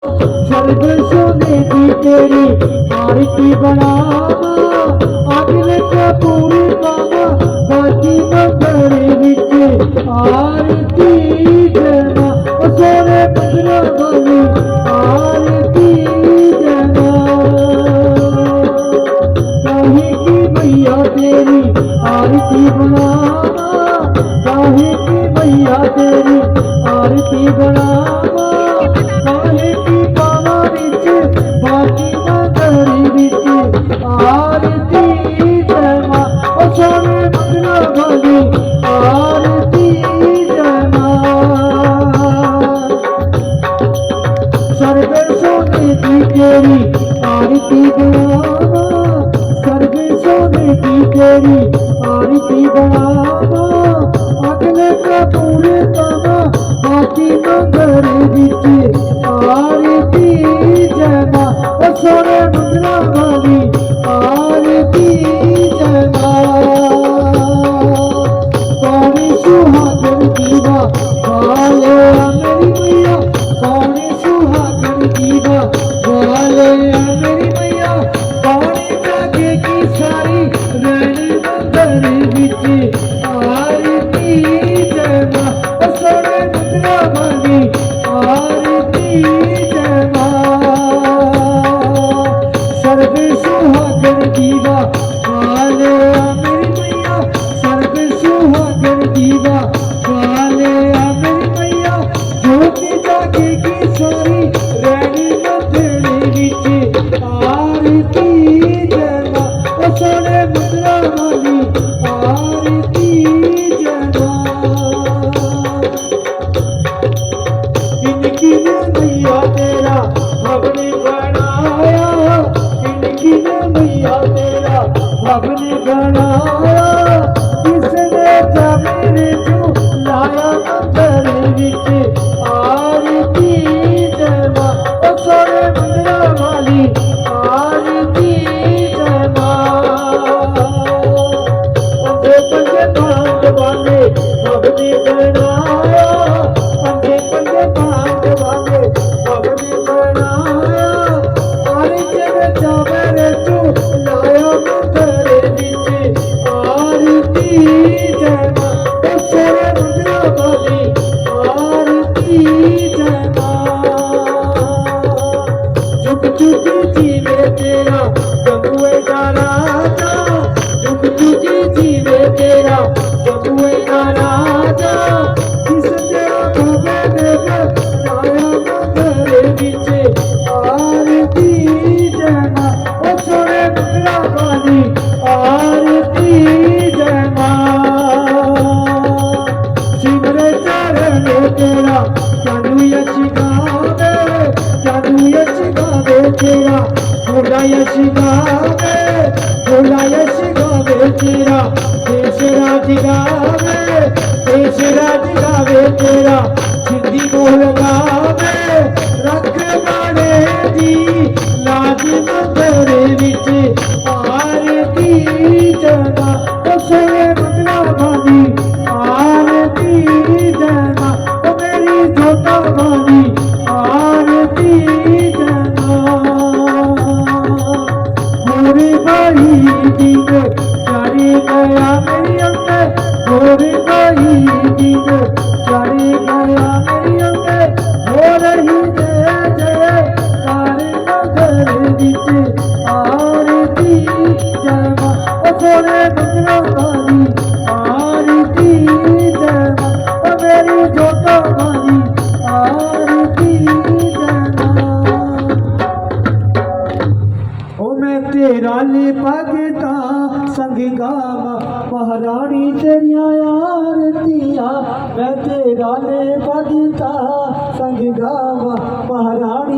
सर्व सोने की तेरी आरती बनावा अगले कपूर बाबा बाकी मंदिर विच आरती जना सोने मंदिर वाली आरती जना काहे की मैया तेरी आरती बनावा काहे की मैया तेरी आरती बनावा काहे की पावा विच बाकी मंदिर विच आरती जना ओ सोने मंदिर वाली आरती जना सर्वे सोने की तेरी आरती बनावा सर्वे सोने की तेरी आरती बनावा अगले कपूर बाबा बाकी मंदिर विच आरती जना ओ सोने मंदिर वाली आरती जना कौनी सुहागन दीवा वाले मेरी मैया कौनी सुहागन दीवा वाले मेरी मैया कौनी जागे की सारी रैनी मंदिर विच आरती जना ओ सोने मंदिर वाली आरती जना सर्वे सुहागन दीवा वाले मेरी मैया सर्वे सुहागन दीवा वाले मेरी मैया ज्योति जागे की सारी रैनी मंदिर विच आरती जना ओ सोने मंदिर वाली आरती जना इनकी ने मैया तेरा भवन बनाया इनकी ने मैया तेरा भवन बनाया किसने जमीन जो लाया मंदिर विच आरती जना ओ सोने मंदिर वाली आरती जना पंजे पंजे पांच वाले भवन बनाया पंजे पंजे पांच वाले भवन बनाया आरी जग जावे तू लाया मंदिर विच आरती जना ओ सोने मंदिर वाली आरती जना जुग जुग जीवे तेरा जमुए का राजा जुग जुग जीवे तेरा जमुए का राजा किस तेरा भवन लाया मंदिर विच आरती जना ओ सोने मंदिर वाली आरती जना सिमरे चरण तेरा जादू यश गावे जादू यश गावे तेरा भोला यश गावे भोला यश गावे तेरा देश राज गावे देश राज गावे तेरा सिद्धि बोल गावे रख बाणे दी लाज मंदिर विच आरती जना ओ सोने मंदिर वाली आरती जना ओ मेरी जोता वाली आरती जना मोरे भाई दिन चढ़ गया मेरी अंदर मोरे भाई दिन चढ़ गया मेरी अंदर हो रही जय जय तारे नगर विच आरती जना ओ सोने मंदिर वाली आरती जना ओ मेरी जोता वाली आरती जना ओ मैं तेरा ले भगता संग गावा महारानी तेरिया आरतियां मैं तेरा ले भगता संग गावा महारानी